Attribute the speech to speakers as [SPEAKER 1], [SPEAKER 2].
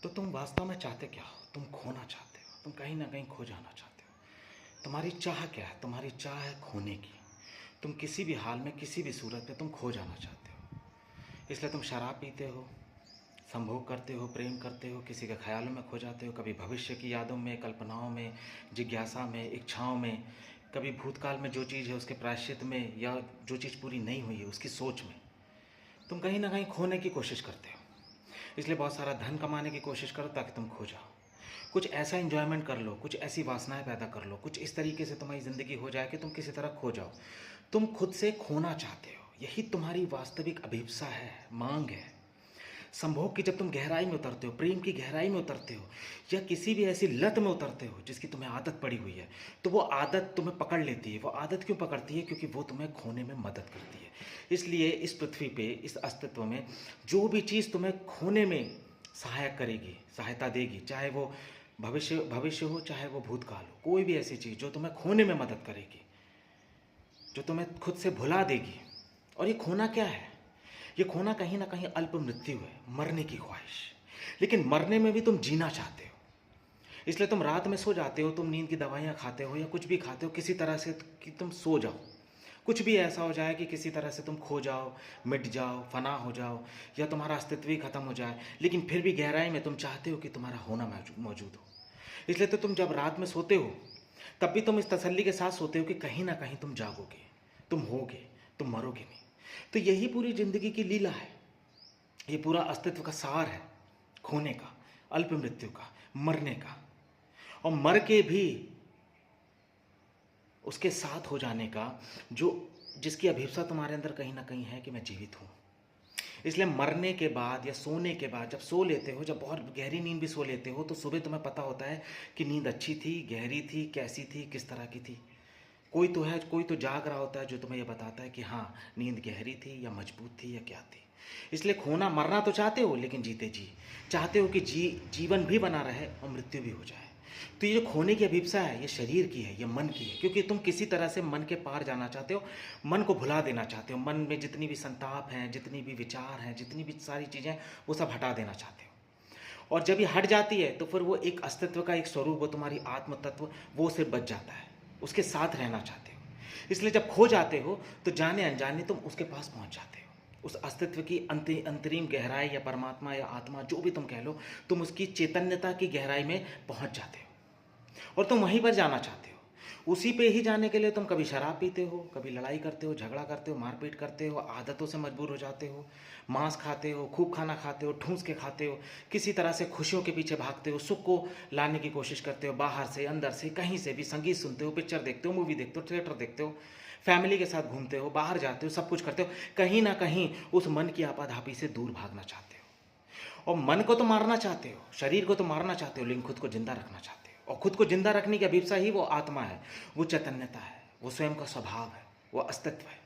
[SPEAKER 1] तो तुम वास्तव में चाहते क्या हो? तुम खोना चाहते हो, तुम कहीं ना कहीं खो जाना चाहते हो। तुम्हारी चाह क्या है? तुम्हारी चाह है खोने की। तुम किसी भी हाल में, किसी भी सूरत में तुम खो जाना चाहते हो। इसलिए तुम शराब पीते हो, संभोग करते हो, प्रेम करते हो, किसी के ख्यालों में खो जाते हो, कभी भविष्य की यादों में, कल्पनाओं में, जिज्ञासा में, इच्छाओं में, कभी भूतकाल में जो चीज़ है उसके प्रायश्चित में, या जो चीज़ पूरी नहीं हुई है उसकी सोच में। तुम कहीं ना कहीं खोने की कोशिश करते हो। इसलिए बहुत सारा धन कमाने की कोशिश करो ताकि तुम खो जाओ। कुछ ऐसा एंजॉयमेंट कर लो, कुछ ऐसी वासनाएं पैदा कर लो, कुछ इस तरीके से तुम्हारी ज़िंदगी हो जाए कि तुम किसी तरह खो जाओ। तुम खुद से खोना चाहते हो, यही तुम्हारी वास्तविक अभिप्सा है, मांग है। संभोग की जब तुम गहराई में उतरते हो, प्रेम की गहराई में उतरते हो, या किसी भी ऐसी लत में उतरते हो जिसकी तुम्हें आदत पड़ी हुई है, तो वो आदत तुम्हें पकड़ लेती है। वो आदत क्यों पकड़ती है? क्योंकि वो तुम्हें खोने में मदद करती है। इसलिए इस पृथ्वी पे, इस अस्तित्व में जो भी चीज़ तुम्हें खोने में सहायक करेगी, सहायता देगी, चाहे वो भविष्य भविष्य हो, चाहे वो भूतकाल हो, कोई भी ऐसी चीज़ जो तुम्हें खोने में मदद करेगी, जो तुम्हें खुद से भुला देगी। और ये खोना क्या है? ये खोना कहीं ना कहीं अल्प मृत्यु है, मरने की ख्वाहिश। लेकिन मरने में भी तुम जीना चाहते हो। इसलिए तुम रात में सो जाते हो, तुम नींद की दवाइयाँ खाते हो या कुछ भी खाते हो किसी तरह से कि तुम सो जाओ। कुछ भी ऐसा हो जाए कि किसी तरह से तुम खो जाओ, मिट जाओ, फना हो जाओ, या तुम्हारा अस्तित्व ही खत्म हो जाए। लेकिन फिर भी गहराई में तुम चाहते हो कि तुम्हारा होना मौजूद हो। इसलिए तो तुम जब रात में सोते हो तब भी तुम इस तसल्ली के साथ सोते हो कि कहीं ना कहीं तुम जागोगे, तुम होगे, तुम मरोगे नहीं। तो यही पूरी जिंदगी की लीला है। ये पूरा अस्तित्व का सार है, खोने का, अल्प मृत्यु का, मरने का, और मर के भी उसके साथ हो जाने का, जो जिसकी अभिप्सा तुम्हारे अंदर कहीं ना कहीं है कि मैं जीवित हूँ। इसलिए मरने के बाद या सोने के बाद, जब सो लेते हो, जब बहुत गहरी नींद भी सो लेते हो, तो सुबह तुम्हें पता होता है कि नींद अच्छी थी, गहरी थी, कैसी थी, किस तरह की थी। कोई तो है, कोई तो जाग रहा होता है जो तुम्हें यह बताता है कि हाँ, नींद गहरी थी या मजबूत थी या क्या थी। इसलिए खोना, मरना तो चाहते हो, लेकिन जीते जी चाहते हो कि जीवन भी बना रहे और मृत्यु भी हो जाए। तो ये जो खोने की अभिप्सा है, ये शरीर की है, ये मन की है, क्योंकि तुम किसी तरह से मन के पार जाना चाहते हो, मन को भुला देना चाहते हो। मन में जितनी भी संताप हैं, जितनी भी विचार हैं, जितनी भी सारी चीज़ें, वो सब हटा देना चाहते हो। और जब ये हट जाती है तो फिर वो एक अस्तित्व का एक स्वरूप, वो तुम्हारी आत्म तत्व, वो सिर्फ बच जाता है, उसके साथ रहना चाहते हो। इसलिए जब खो जाते हो तो जाने अनजाने तुम उसके पास पहुंच जाते हो, उस अस्तित्व की अंतरिम गहराई, या परमात्मा या आत्मा, जो भी तुम कह लो, तुम उसकी चैतन्यता की गहराई में पहुंच जाते हो और तुम वहीं पर जाना चाहते हो। उसी पे ही जाने के लिए तुम कभी शराब पीते हो, कभी लड़ाई करते हो, झगड़ा करते हो, मारपीट करते हो, आदतों से मजबूर हो जाते हो, मांस खाते हो, खूब खाना खाते हो, ठूंस के खाते हो, किसी तरह से खुशियों के पीछे भागते हो, सुख को लाने की कोशिश करते हो, बाहर से, अंदर से, कहीं से भी। संगीत सुनते हो, पिक्चर देखते हो, मूवी देखते हो, थिएटर देखते हो, फैमिली के साथ घूमते हो, बाहर जाते हो, सब कुछ करते हो। कहीं ना कहीं उस मन की आपाधापी से दूर भागना चाहते हो। और मन को तो मारना चाहते हो, शरीर को तो मारना चाहते हो, लेकिन खुद को जिंदा रखना चाहते हो। और खुद को जिंदा रखने की अभिप्सा ही वो आत्मा है, वो चैतन्यता है, वो स्वयं का स्वभाव है, वो अस्तित्व है।